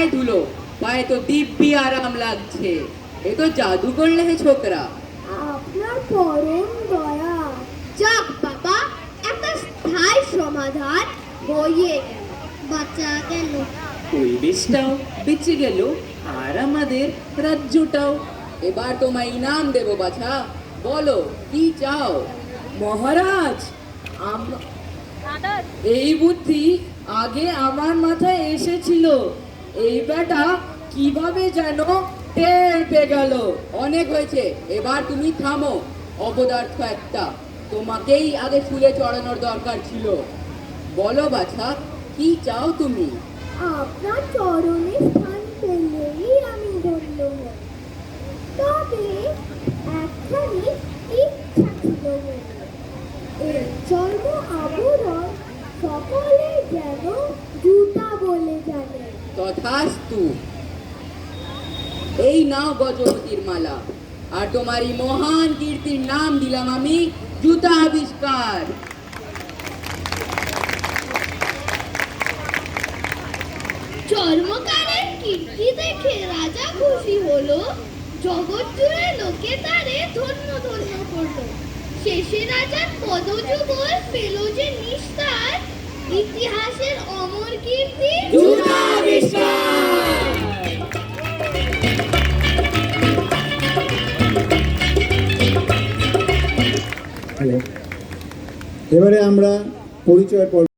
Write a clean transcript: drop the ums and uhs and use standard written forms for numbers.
माथाय धुलो पाए तो दिव्य आराम लागछे ए तो जादू करले है छोकरा আপনার পরম দয়া যাক বাবা একটা স্থায়ী সমাধান হয়ে গেল বাচ্চা গেল পরিবেশটাও বেঁচে গেল আর আমাদের রাজ্যটাও এবার তোমায় ইনাম দেব বাছা বলো কি চাও মহারাজ এই বুদ্ধি আগে আমার মাথায় এসেছিল এই বেটা কিভাবে যেন টের পেয়ে গেল অনেক হয়েছে এবার তুমি থামো অপদার্থ একটা তোমাকেই আগে ফুলে চড়ানোর দরকার ছিল বলো বাছা কি চাও তুমি আপনার চরণে স্থান পেলেই আমি ধন্য হই তবে একখানি ইচ্ছা ছিল মনে। এই চর্ম আবরণ সকলে যেন জুতা বলে জানে তথাস্তু এই নাও গজপতির মালা আর তোমারই মহান কীর্তির নাম দিলাম আমি জুতা আবিষ্কার চর্মকারের কীর্তি দেখে রাজা খুশি হলো জগৎ জুড়ে লোকে তারে ধন্য ধন্য করলো শেষে রাজার পদযুগল পেল যে নিস্তার ইতিহাসের অমর কীর্তি জুতা আবিষ্কার এবারে আমরা পরিচয় পর্ব